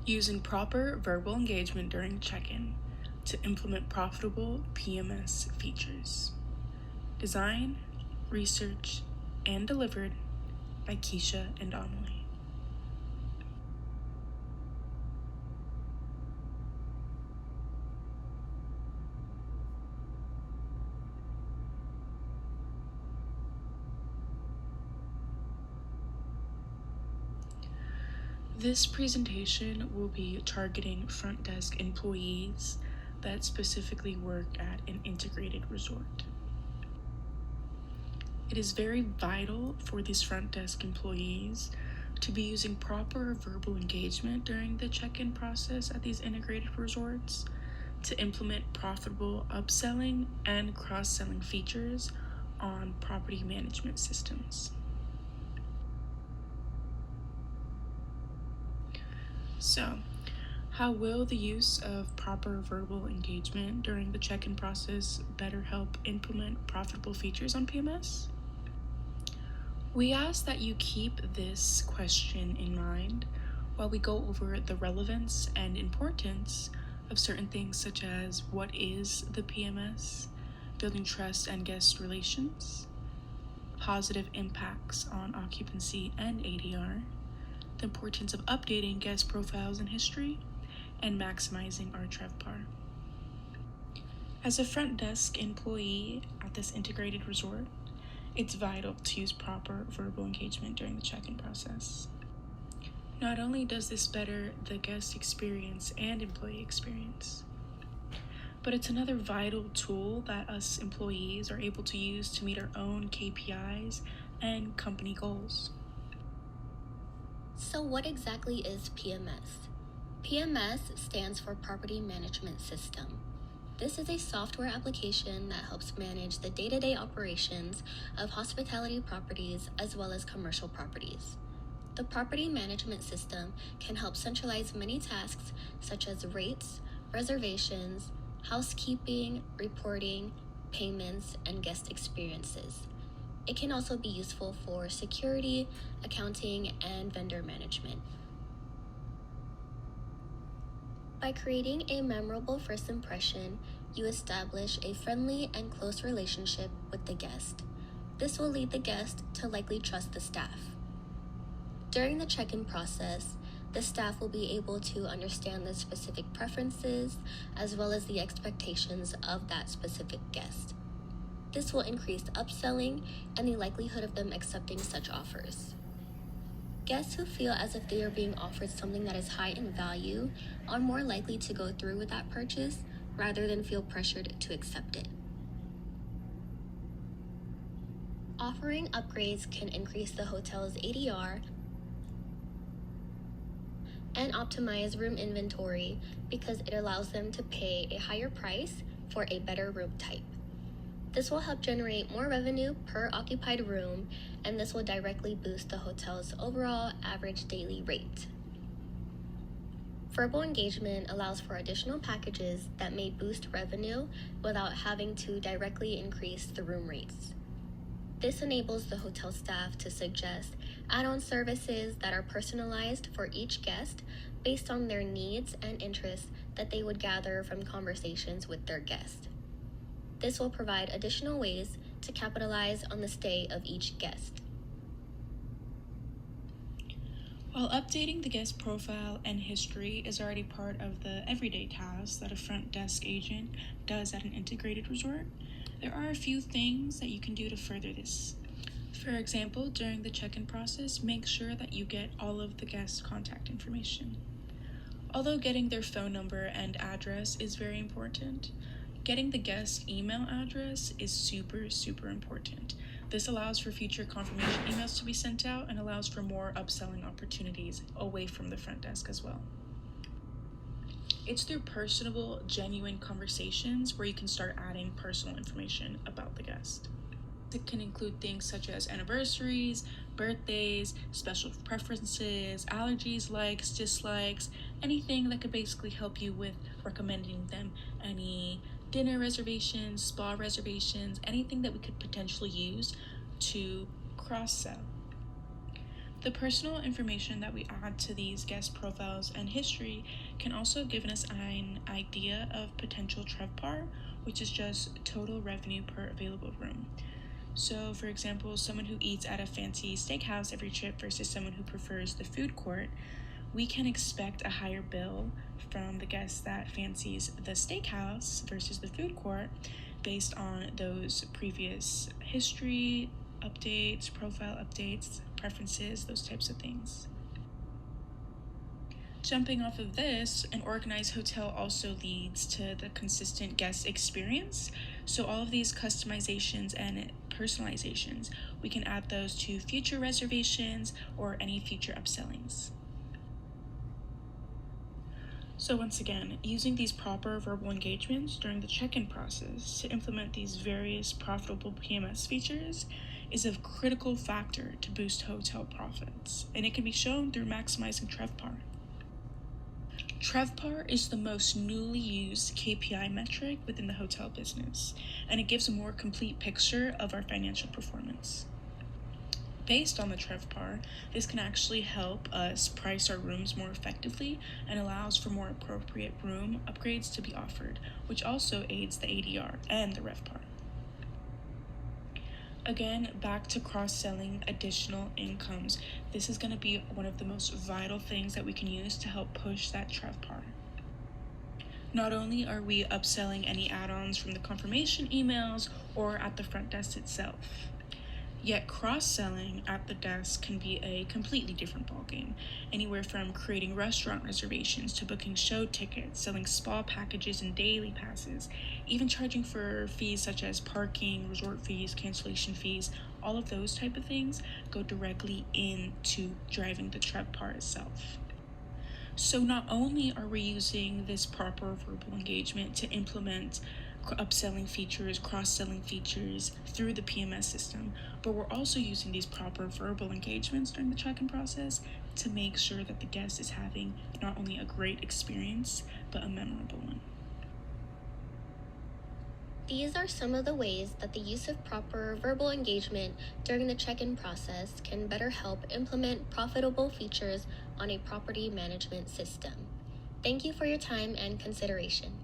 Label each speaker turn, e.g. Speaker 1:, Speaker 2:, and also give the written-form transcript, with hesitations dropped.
Speaker 1: Using proper verbal engagement during check-in to implement profitable PMS features. Design, research, and delivered by Keisha and Amelie. This presentation will be targeting front desk employees that specifically work at an integrated resort. It is very vital for these front desk employees to be using proper verbal engagement during the check-in process at these integrated resorts to implement profitable upselling and cross-selling features on property management systems. So, how will the use of proper verbal engagement during the check-in process better help implement profitable features on PMS? We ask that you keep this question in mind while we go over the relevance and importance of certain things such as what is the PMS, building trust and guest relations, positive impacts on occupancy and ADR, the importance of updating guest profiles and history, and maximizing our TrevPAR. As a front desk employee at this integrated resort, it's vital to use proper verbal engagement during the check-in process. Not only does this better the guest experience and employee experience, but it's another vital tool that us employees are able to use to meet our own KPIs and company goals.
Speaker 2: So what exactly is PMS? PMS stands for Property Management System. This is a software application that helps manage the day-to-day operations of hospitality properties as well as commercial properties. The property management system can help centralize many tasks such as rates, reservations, housekeeping, reporting, payments, and guest experiences. It can also be useful for security, accounting, and vendor management. By creating a memorable first impression, you establish a friendly and close relationship with the guest. This will lead the guest to likely trust the staff. During the check-in process, the staff will be able to understand the specific preferences as well as the expectations of that specific guest. This will increase upselling and the likelihood of them accepting such offers. Guests who feel as if they are being offered something that is high in value are more likely to go through with that purchase rather than feel pressured to accept it. Offering upgrades can increase the hotel's ADR and optimize room inventory because it allows them to pay a higher price for a better room type. This will help generate more revenue per occupied room, and this will directly boost the hotel's overall average daily rate. Verbal engagement allows for additional packages that may boost revenue without having to directly increase the room rates. This enables the hotel staff to suggest add-on services that are personalized for each guest based on their needs and interests that they would gather from conversations with their guest. This will provide additional ways to capitalize on the stay of each guest.
Speaker 1: While updating the guest profile and history is already part of the everyday tasks that a front desk agent does at an integrated resort, there are a few things that you can do to further this. For example, during the check-in process, make sure that you get all of the guests' contact information. Although getting their phone number and address is very important, getting the guest email address is super important. This allows for future confirmation emails to be sent out and allows for more upselling opportunities away from the front desk as well. It's through personable, genuine conversations where you can start adding personal information about the guest. It can include things such as anniversaries, birthdays, special preferences, allergies, likes, dislikes, anything that could basically help you with recommending them any dinner reservations, spa reservations, anything that we could potentially use to cross-sell. The personal information that we add to these guest profiles and history can also give us an idea of potential TRevPAR, which is just total revenue per available room. So, for example, someone who eats at a fancy steakhouse every trip versus someone who prefers the food court, we can expect a higher bill from the guest that fancies the steakhouse versus the food court based on those previous history updates, profile updates, preferences, those types of things. Jumping off of this, an organized hotel also leads to the consistent guest experience. So, all of these customizations and personalizations, we can add those to future reservations or any future upsellings. So, once again, using these proper verbal engagements during the check in process to implement these various profitable PMS features is a critical factor to boost hotel profits, and it can be shown through maximizing TRevPAR. TRevPAR is the most newly used KPI metric within the hotel business, and it gives a more complete picture of our financial performance. Based on the TRevPAR, this can actually help us price our rooms more effectively and allows for more appropriate room upgrades to be offered, which also aids the ADR and the RevPAR. Again, back to cross-selling additional incomes. This is going to be one of the most vital things that we can use to help push that TRevPAR. Not only are we upselling any add-ons from the confirmation emails or at the front desk itself, yet cross-selling at the desk can be a completely different ballgame, anywhere from creating restaurant reservations to booking show tickets, selling spa packages and daily passes, even charging for fees such as parking, resort fees, cancellation fees. All of those type of things go directly into driving the TRevPAR itself. So not only are we using this proper verbal engagement to implement upselling features, cross-selling features through the PMS system, but we're also using these proper verbal engagements during the check-in process to make sure that the guest is having not only a great experience, but a memorable one.
Speaker 2: These are some of the ways that the use of proper verbal engagement during the check-in process can better help implement profitable features on a property management system. Thank you for your time and consideration.